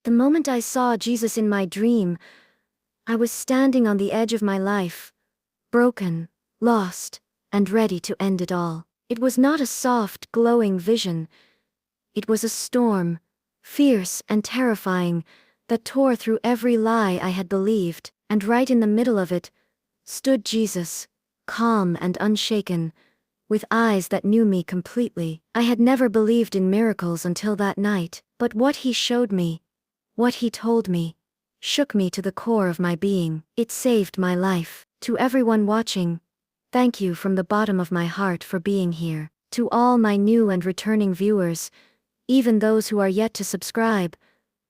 The moment I saw Jesus in my dream, I was standing on the edge of my life, broken, lost, and ready to end it all. It was not a soft, glowing vision. It was a storm, fierce and terrifying, that tore through every lie I had believed, and right in the middle of it stood Jesus, calm and unshaken, with eyes that knew me completely. I had never believed in miracles until that night, but what he showed me, what he told me, shook me to the core of my being. It saved my life. To everyone watching, thank you from the bottom of my heart for being here. To all my new and returning viewers, even those who are yet to subscribe,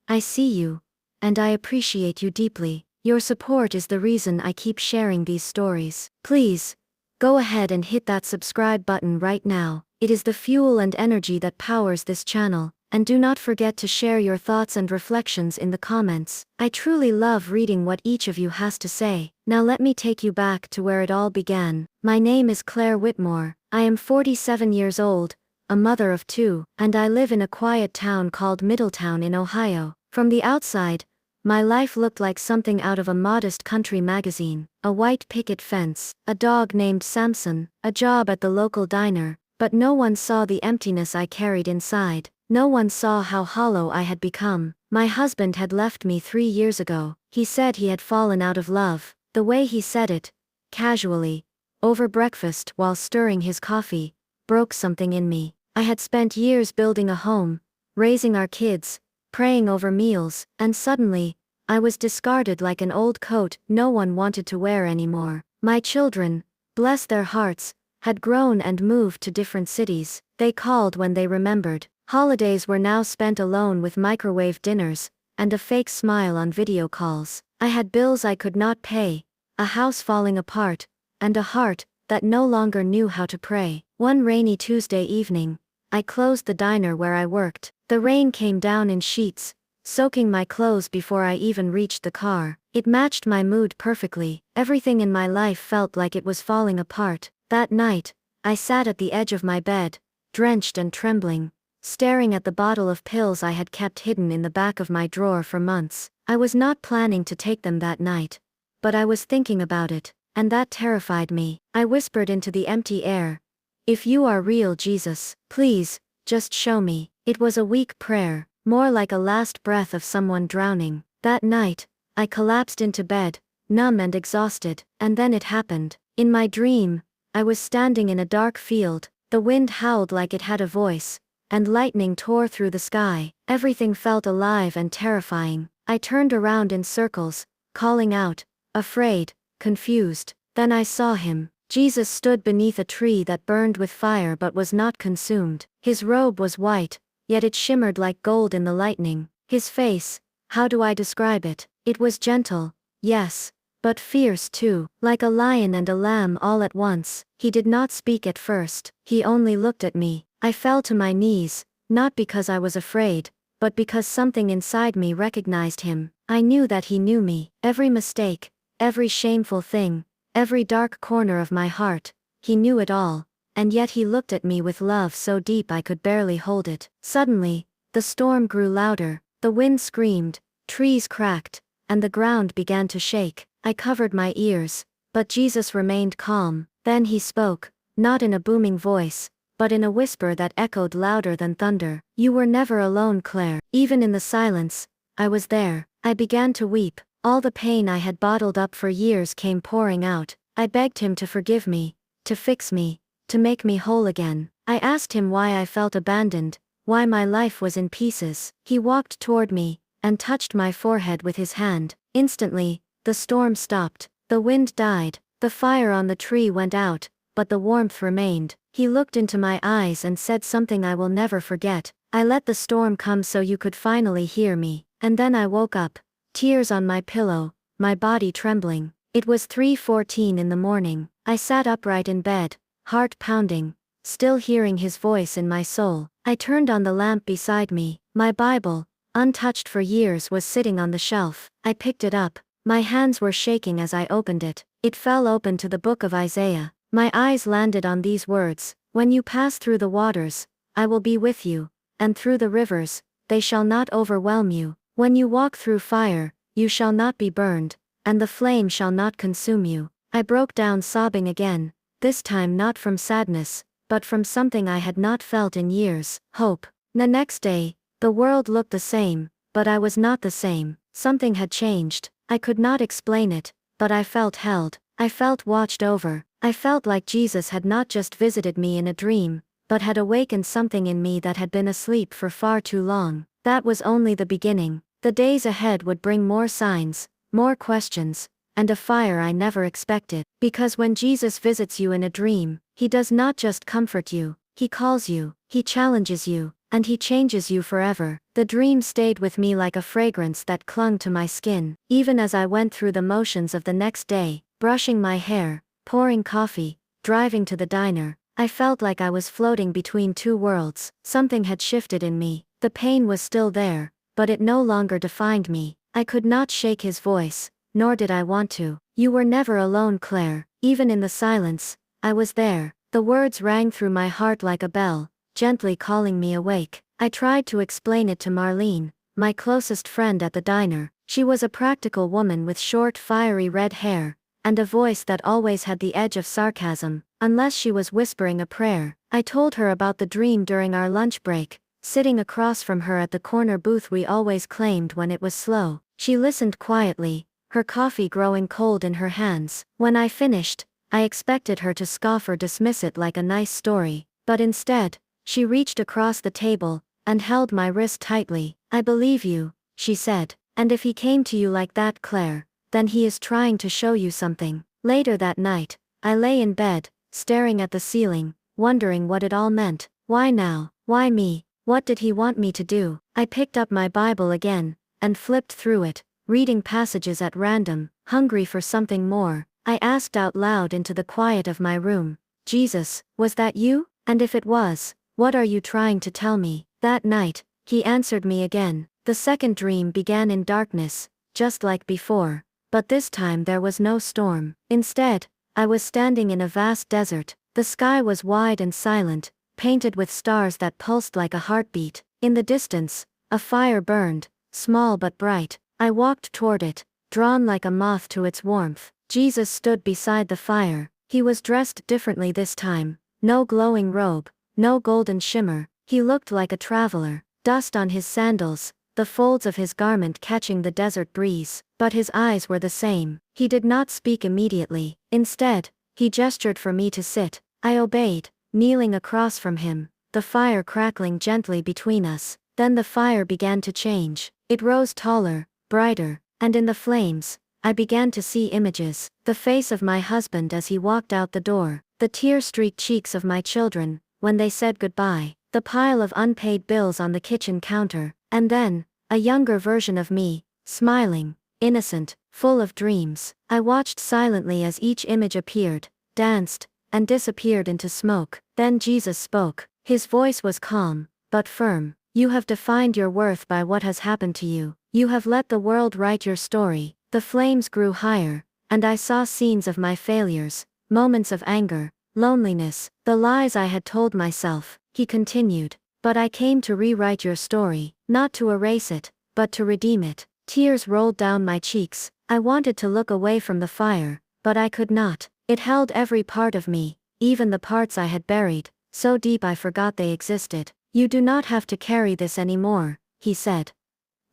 I see you, and I appreciate you deeply. Your support is the reason I keep sharing these stories. Please, go ahead and hit that subscribe button right now. It is the fuel and energy that powers this channel, and do not forget to share your thoughts and reflections in the comments. I truly love reading what each of you has to say. Now let me take you back to where it all began. My name is Claire Whitmore. I am 47 years old, a mother of two, and I live in a quiet town called Middletown in Ohio. From the outside, my life looked like something out of a modest country magazine. A white picket fence, a dog named Samson, a job at the local diner, but no one saw the emptiness I carried inside. No one saw how hollow I had become. My husband had left me 3 years ago. He said he had fallen out of love. The way he said it, casually, over breakfast while stirring his coffee, broke something in me. I had spent years building a home, raising our kids, praying over meals, and suddenly, I was discarded like an old coat no one wanted to wear anymore. My children, bless their hearts, had grown and moved to different cities. They called when they remembered. Holidays were now spent alone with microwave dinners, and a fake smile on video calls. I had bills I could not pay, a house falling apart, and a heart that no longer knew how to pray. One rainy Tuesday evening, I closed the diner where I worked. The rain came down in sheets, soaking my clothes before I even reached the car. It matched my mood perfectly. Everything in my life felt like it was falling apart. That night, I sat at the edge of my bed, drenched and trembling, staring at the bottle of pills I had kept hidden in the back of my drawer for months. I was not planning to take them that night, but I was thinking about it, and that terrified me. I whispered into the empty air, "If you are real, Jesus, please, just show me." It was a weak prayer, more like a last breath of someone drowning. That night, I collapsed into bed, numb and exhausted, and then it happened. In my dream, I was standing in a dark field. The wind howled like it had a voice, and lightning tore through the sky. Everything felt alive and terrifying. I turned around in circles, calling out, afraid, confused. Then I saw him. Jesus stood beneath a tree that burned with fire but was not consumed. His robe was white, yet it shimmered like gold in the lightning. His face, how do I describe it? It was gentle, yes, but fierce too, like a lion and a lamb all at once. He did not speak at first. He only looked at me. I fell to my knees, not because I was afraid, but because something inside me recognized him. I knew that he knew me. Every mistake, every shameful thing, every dark corner of my heart, he knew it all, and yet he looked at me with love so deep I could barely hold it. Suddenly, the storm grew louder, the wind screamed, trees cracked, and the ground began to shake. I covered my ears, but Jesus remained calm. Then he spoke, not in a booming voice, but in a whisper that echoed louder than thunder. "You were never alone, Claire." Even in the silence, I was there. I began to weep. All the pain I had bottled up for years came pouring out. I begged him to forgive me, to fix me, to make me whole again. I asked him why I felt abandoned, why my life was in pieces. He walked toward me, and touched my forehead with his hand. Instantly, the storm stopped, the wind died, the fire on the tree went out, but the warmth remained. He looked into my eyes and said something I will never forget. "I let the storm come so you could finally hear me." And then I woke up, tears on my pillow, my body trembling. It was 3:14 in the morning. I sat upright in bed, heart pounding, still hearing his voice in my soul. I turned on the lamp beside me. My Bible, untouched for years, was sitting on the shelf. I picked it up. My hands were shaking as I opened it. It fell open to the book of Isaiah. My eyes landed on these words, "When you pass through the waters, I will be with you, and through the rivers, they shall not overwhelm you." When you walk through fire, you shall not be burned, and the flame shall not consume you. I broke down sobbing again, this time not from sadness, but from something I had not felt in years, hope. The next day, the world looked the same, but I was not the same. Something had changed. I could not explain it, but I felt held. I felt watched over. I felt like Jesus had not just visited me in a dream, but had awakened something in me that had been asleep for far too long. That was only the beginning. The days ahead would bring more signs, more questions, and a fire I never expected. Because when Jesus visits you in a dream, he does not just comfort you, he calls you, he challenges you, and he changes you forever. The dream stayed with me like a fragrance that clung to my skin. Even as I went through the motions of the next day, brushing my hair, pouring coffee, driving to the diner, I felt like I was floating between two worlds. Something had shifted in me. The pain was still there, but it no longer defined me. I could not shake his voice, nor did I want to. You were never alone, Claire. Even in the silence, I was there. The words rang through my heart like a bell, gently calling me awake. I tried to explain it to Marlene, my closest friend at the diner. She was a practical woman with short, fiery red hair, and a voice that always had the edge of sarcasm, unless she was whispering a prayer. I told her about the dream during our lunch break, sitting across from her at the corner booth we always claimed when it was slow. She listened quietly, her coffee growing cold in her hands. When I finished, I expected her to scoff or dismiss it like a nice story, but instead, she reached across the table, and held my wrist tightly. I believe you, she said, and if he came to you like that, Claire, then he is trying to show you something. Later that night, I lay in bed, staring at the ceiling, wondering what it all meant. Why now? Why me? What did he want me to do? I picked up my Bible again, and flipped through it, reading passages at random, hungry for something more. I asked out loud into the quiet of my room, Jesus, was that you? And if it was, what are you trying to tell me? That night, he answered me again. The second dream began in darkness, just like before, but this time there was no storm. Instead, I was standing in a vast desert. The sky was wide and silent, painted with stars that pulsed like a heartbeat. In the distance, a fire burned, small but bright. I walked toward it, drawn like a moth to its warmth. Jesus stood beside the fire. He was dressed differently this time. No glowing robe, no golden shimmer. He looked like a traveler, dust on his sandals, the folds of his garment catching the desert breeze. But his eyes were the same. He did not speak immediately. Instead, he gestured for me to sit. I obeyed, kneeling across from him, the fire crackling gently between us. Then the fire began to change. It rose taller, brighter, and in the flames, I began to see images. The face of my husband as he walked out the door, the tear-streaked cheeks of my children, when they said goodbye, the pile of unpaid bills on the kitchen counter, and then, a younger version of me, smiling, innocent, full of dreams. I watched silently as each image appeared, danced, and disappeared into smoke. Then Jesus spoke. His voice was calm, but firm. You have defined your worth by what has happened to you. You have let the world write your story. The flames grew higher, and I saw scenes of my failures, moments of anger, loneliness, the lies I had told myself. He continued, but I came to rewrite your story, not to erase it, but to redeem it. Tears rolled down my cheeks. I wanted to look away from the fire, but I could not. It held every part of me, even the parts I had buried, so deep I forgot they existed. You do not have to carry this anymore, he said.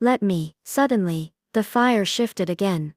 Let me. Suddenly, the fire shifted again.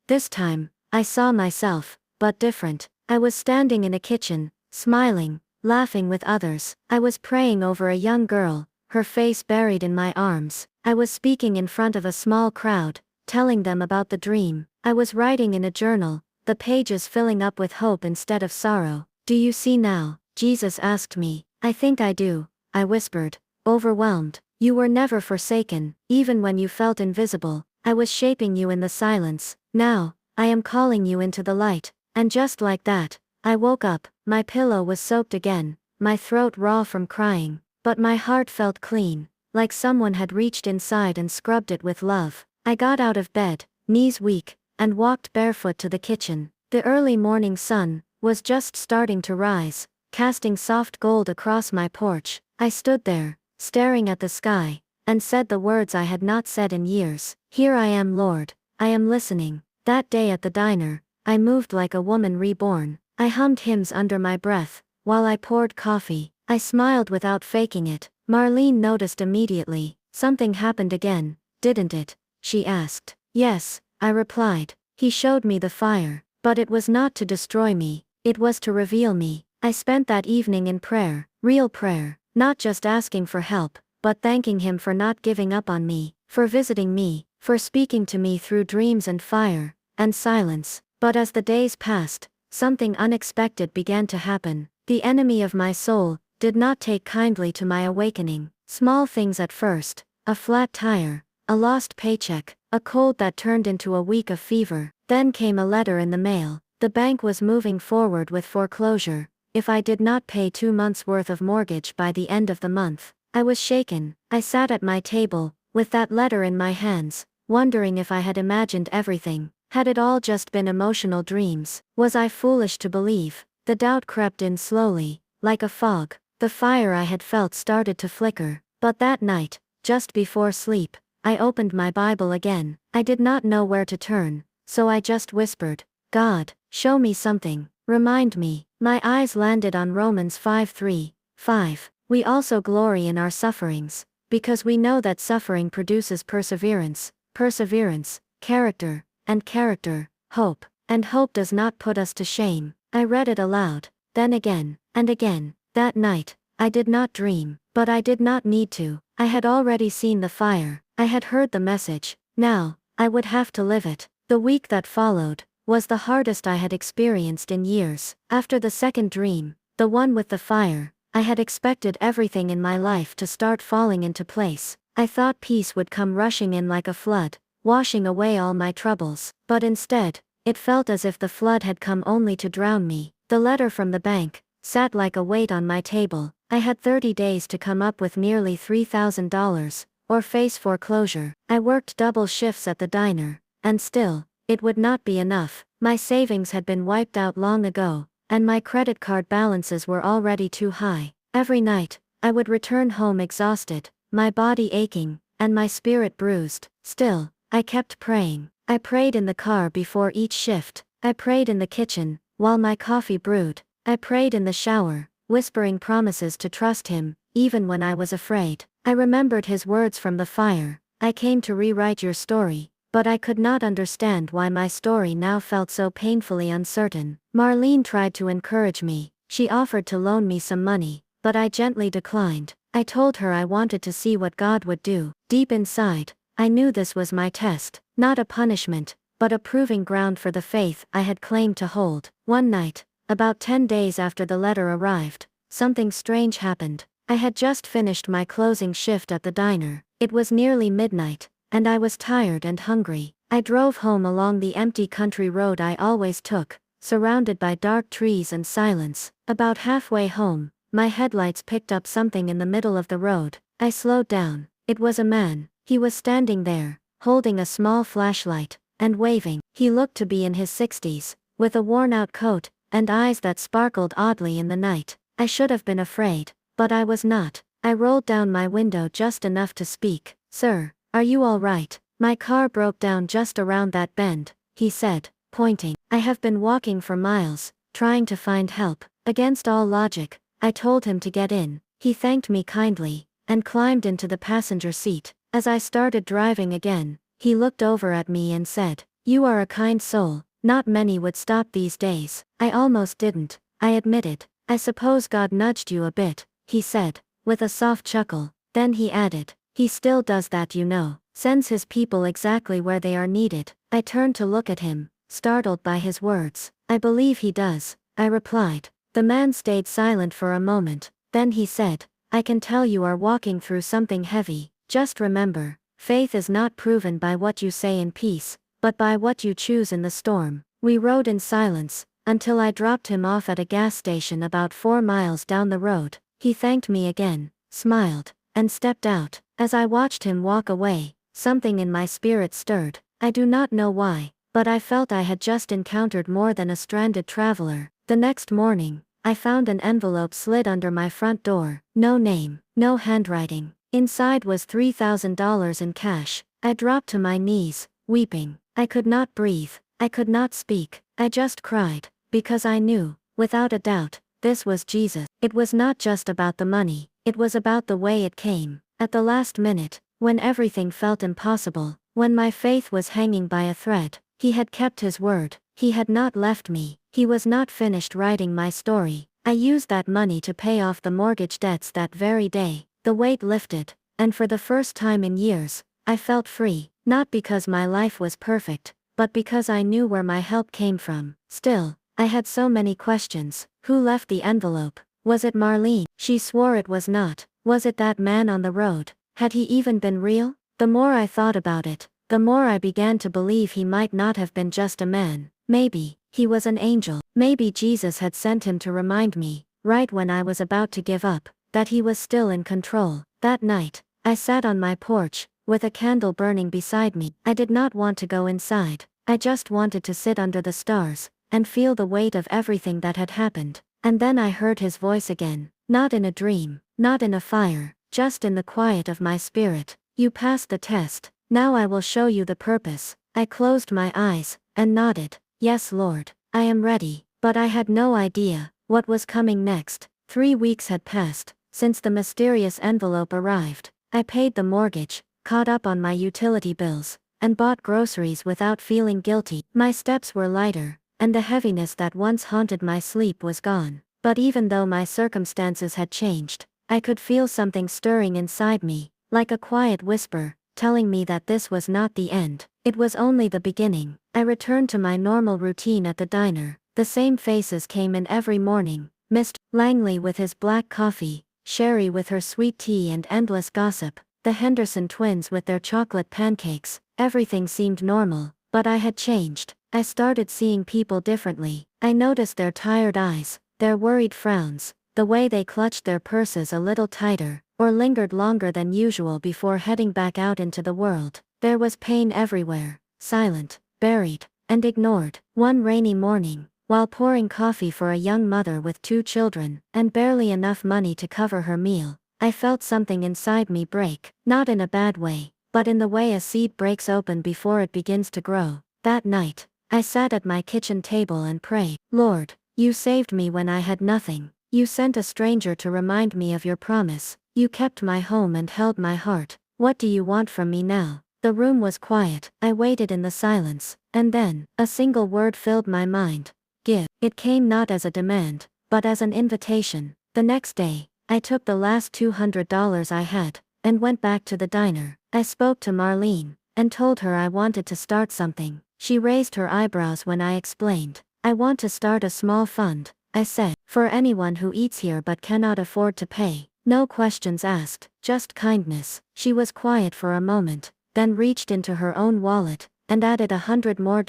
This time, I saw myself, but different. I was standing in a kitchen, smiling, laughing with others. I was praying over a young girl, her face buried in my arms. I was speaking in front of a small crowd, telling them about the dream. I was writing in a journal, the pages filling up with hope instead of sorrow. Do you see now? Jesus asked me. I think I do, I whispered, overwhelmed. You were never forsaken, even when you felt invisible. I was shaping you in the silence. Now, I am calling you into the light. And just like that, I woke up. My pillow was soaked again, my throat raw from crying, but my heart felt clean, like someone had reached inside and scrubbed it with love. I got out of bed, knees weak, and walked barefoot to the kitchen. The early morning sun was just starting to rise, casting soft gold across my porch. I stood there, staring at the sky, and said the words I had not said in years. "Here I am, Lord. I am listening." That day at the diner, I moved like a woman reborn. I hummed hymns under my breath, while I poured coffee. I smiled without faking it. Marlene noticed immediately. "Something happened again, didn't it?" she asked. "Yes," I replied. "He showed me the fire. But it was not to destroy me, it was to reveal me." I spent that evening in prayer, real prayer, not just asking for help, but thanking him for not giving up on me, for visiting me, for speaking to me through dreams and fire, and silence. But as the days passed, something unexpected began to happen. The enemy of my soul did not take kindly to my awakening. Small things at first: a flat tire, a lost paycheck, a cold that turned into a week of fever. Then came a letter in the mail. The bank was moving forward with foreclosure if I did not pay 2 months' worth of mortgage by the end of the month. I was shaken. I sat at my table, with that letter in my hands, wondering if I had imagined everything. Had it all just been emotional dreams? Was I foolish to believe? The doubt crept in slowly, like a fog. The fire I had felt started to flicker. But that night, just before sleep, I opened my Bible again. I did not know where to turn, so I just whispered, "God, show me something. Remind me." My eyes landed on Romans 5:3-5. "We also glory in our sufferings, because we know that suffering produces perseverance, perseverance, character, and character, hope. And hope does not put us to shame." I read it aloud, then again, and again. That night, I did not dream, but I did not need to. I had already seen the fire. I had heard the message. Now, I would have to live it. The week that followed was the hardest I had experienced in years. After the second dream, the one with the fire, I had expected everything in my life to start falling into place. I thought peace would come rushing in like a flood, washing away all my troubles. But instead, it felt as if the flood had come only to drown me. The letter from the bank sat like a weight on my table. I had 30 days to come up with nearly $3,000, or face foreclosure. I worked double shifts at the diner, and still, it would not be enough. My savings had been wiped out long ago, and my credit card balances were already too high. Every night, I would return home exhausted, my body aching, and my spirit bruised. Still, I kept praying. I prayed in the car before each shift. I prayed in the kitchen, while my coffee brewed. I prayed in the shower, whispering promises to trust him, even when I was afraid. I remembered his words from the fire: "I came to rewrite your story." But I could not understand why my story now felt so painfully uncertain. Marlene tried to encourage me. She offered to loan me some money, but I gently declined. I told her I wanted to see what God would do. Deep inside, I knew this was my test, not a punishment, but a proving ground for the faith I had claimed to hold. One night, about 10 days after the letter arrived, something strange happened. I had just finished my closing shift at the diner. It was nearly midnight, and I was tired and hungry. I drove home along the empty country road I always took, surrounded by dark trees and silence. About halfway home, my headlights picked up something in the middle of the road. I slowed down. It was a man. He was standing there, holding a small flashlight, and waving. He looked to be in his 60s, with a worn-out coat, and eyes that sparkled oddly in the night. I should have been afraid, but I was not. I rolled down my window just enough to speak. "Sir, are you all right? My car broke down just around that bend," he said, pointing. I have been walking for miles, trying to find help. Against all logic, I told him to get in. He thanked me kindly, and climbed into the passenger seat. As I started driving again, he looked over at me and said, "You are a kind soul. Not many would stop these days." I almost didn't, I admitted. "I suppose God nudged you a bit," he said, with a soft chuckle. Then he added, "He still does that, you know. Sends his people exactly where they are needed." I turned to look at him, startled by his words. "I believe he does," I replied. The man stayed silent for a moment. Then he said, "I can tell you are walking through something heavy. Just remember, faith is not proven by what you say in peace, but by what you choose in the storm." We rode in silence, until I dropped him off at a gas station about 4 miles down the road. He thanked me again, smiled, and stepped out. As I watched him walk away, something in my spirit stirred. I do not know why, but I felt I had just encountered more than a stranded traveler. The next morning, I found an envelope slid under my front door. No name, no handwriting, Inside was $3,000 in cash. I dropped to my knees, weeping. I could not breathe. I could not speak. I just cried, because I knew, without a doubt, this was Jesus. It was not just about the money, it was about the way it came. At the last minute, when everything felt impossible, when my faith was hanging by a thread, He had kept His word. He had not left me. He was not finished writing my story. I used that money to pay off the mortgage debts that very day. The weight lifted, and for the first time in years, I felt free, not because my life was perfect, but because I knew where my help came from. Still, I had so many questions. Who left the envelope? Was it Marlene? She swore it was not. Was it that man on the road? Had he even been real? The more I thought about it, the more I began to believe he might not have been just a man. Maybe he was an angel. Maybe Jesus had sent him to remind me, right when I was about to give up, that he was still in control. That night, I sat on my porch, with a candle burning beside me. I did not want to go inside. I just wanted to sit under the stars, and feel the weight of everything that had happened. And then I heard His voice again, not in a dream, not in a fire, just in the quiet of my spirit. You passed the test, now I will show you the purpose. I closed my eyes, and nodded. Yes, Lord, I am ready. But I had no idea what was coming next. 3 weeks had passed since the mysterious envelope arrived. I paid the mortgage, caught up on my utility bills, and bought groceries without feeling guilty. My steps were lighter, and the heaviness that once haunted my sleep was gone. But even though my circumstances had changed, I could feel something stirring inside me, like a quiet whisper, telling me that this was not the end. It was only the beginning. I returned to my normal routine at the diner. The same faces came in every morning. Mr. Langley with his black coffee, Sherry with her sweet tea and endless gossip, the Henderson twins with their chocolate pancakes. Everything seemed normal, but I had changed. I started seeing people differently. I noticed their tired eyes, their worried frowns, the way they clutched their purses a little tighter, or lingered longer than usual before heading back out into the world. There was pain everywhere, silent, buried, and ignored. One rainy morning, while pouring coffee for a young mother with 2 children, and barely enough money to cover her meal, I felt something inside me break. Not in a bad way, but in the way a seed breaks open before it begins to grow. That night, I sat at my kitchen table and prayed. Lord, you saved me when I had nothing. You sent a stranger to remind me of your promise. You kept my home and held my heart. What do you want from me now? The room was quiet. I waited in the silence, and then, a single word filled my mind. Give. It came not as a demand, but as an invitation. The next day, I took the last $200 I had, and went back to the diner. I spoke to Marlene, and told her I wanted to start something. She raised her eyebrows when I explained. I want to start a small fund, I said, for anyone who eats here but cannot afford to pay. No questions asked, just kindness. She was quiet for a moment, then reached into her own wallet, and added $100 more.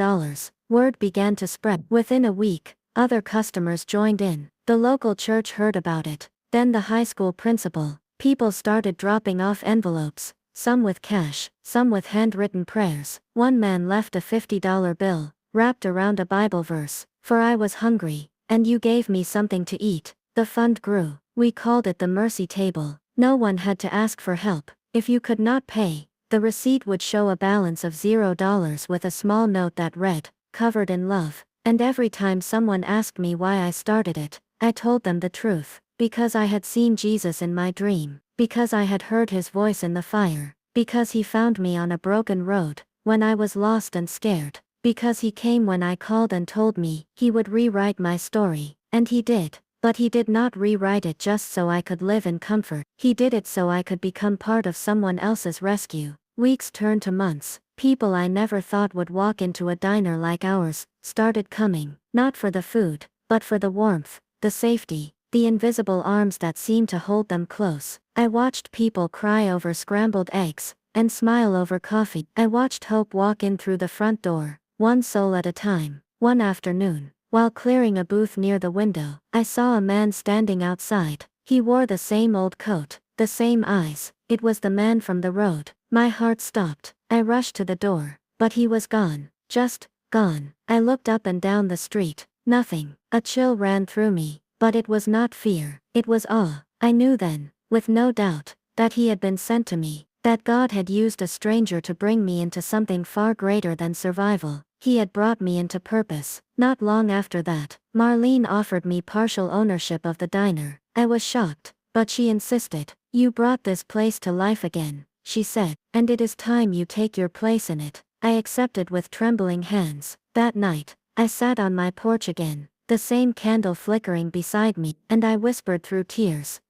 Word began to spread. Within a week, other customers joined in. The local church heard about it, then the high school principal. People started dropping off envelopes, some with cash, some with handwritten prayers. One man left a $50 bill, wrapped around a Bible verse. For I was hungry, and you gave me something to eat. The fund grew. We called it the mercy table. No one had to ask for help. If you could not pay, the receipt would show a balance of $0 with a small note that read, "Covered in love." And every time someone asked me why I started it, I told them the truth. Because I had seen Jesus in my dream. Because I had heard His voice in the fire. Because He found me on a broken road, when I was lost and scared. Because He came when I called and told me He would rewrite my story. And He did. But He did not rewrite it just so I could live in comfort. He did it so I could become part of someone else's rescue. Weeks turned to months. People I never thought would walk into a diner like ours started coming. Not for the food, but for the warmth, the safety, the invisible arms that seemed to hold them close. I watched people cry over scrambled eggs, and smile over coffee. I watched hope walk in through the front door, one soul at a time. One afternoon, while clearing a booth near the window, I saw a man standing outside. He wore the same old coat, the same eyes. It was the man from the road. My heart stopped. I rushed to the door, but he was gone. Just gone. I looked up and down the street. Nothing. A chill ran through me, but it was not fear. It was awe. I knew then, with no doubt, that he had been sent to me, that God had used a stranger to bring me into something far greater than survival. He had brought me into purpose. Not long after that, Marlene offered me partial ownership of the diner. I was shocked, but she insisted. "You brought this place to life again," she said, "and it is time you take your place in it." I accepted with trembling hands. That night, I sat on my porch again, the same candle flickering beside me, and I whispered through tears,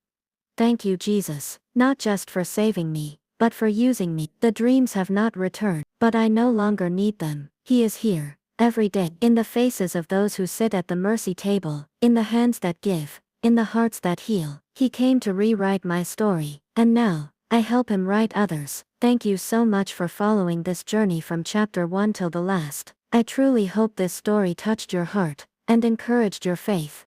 "Thank you, Jesus, not just for saving me, but for using me. The dreams have not returned, but I no longer need them. He is here, every day, in the faces of those who sit at the mercy table, in the hands that give, in the hearts that heal. He came to rewrite my story, and now, I help him write others." Thank you so much for following this journey from chapter 1 till the last. I truly hope this story touched your heart and encouraged your faith.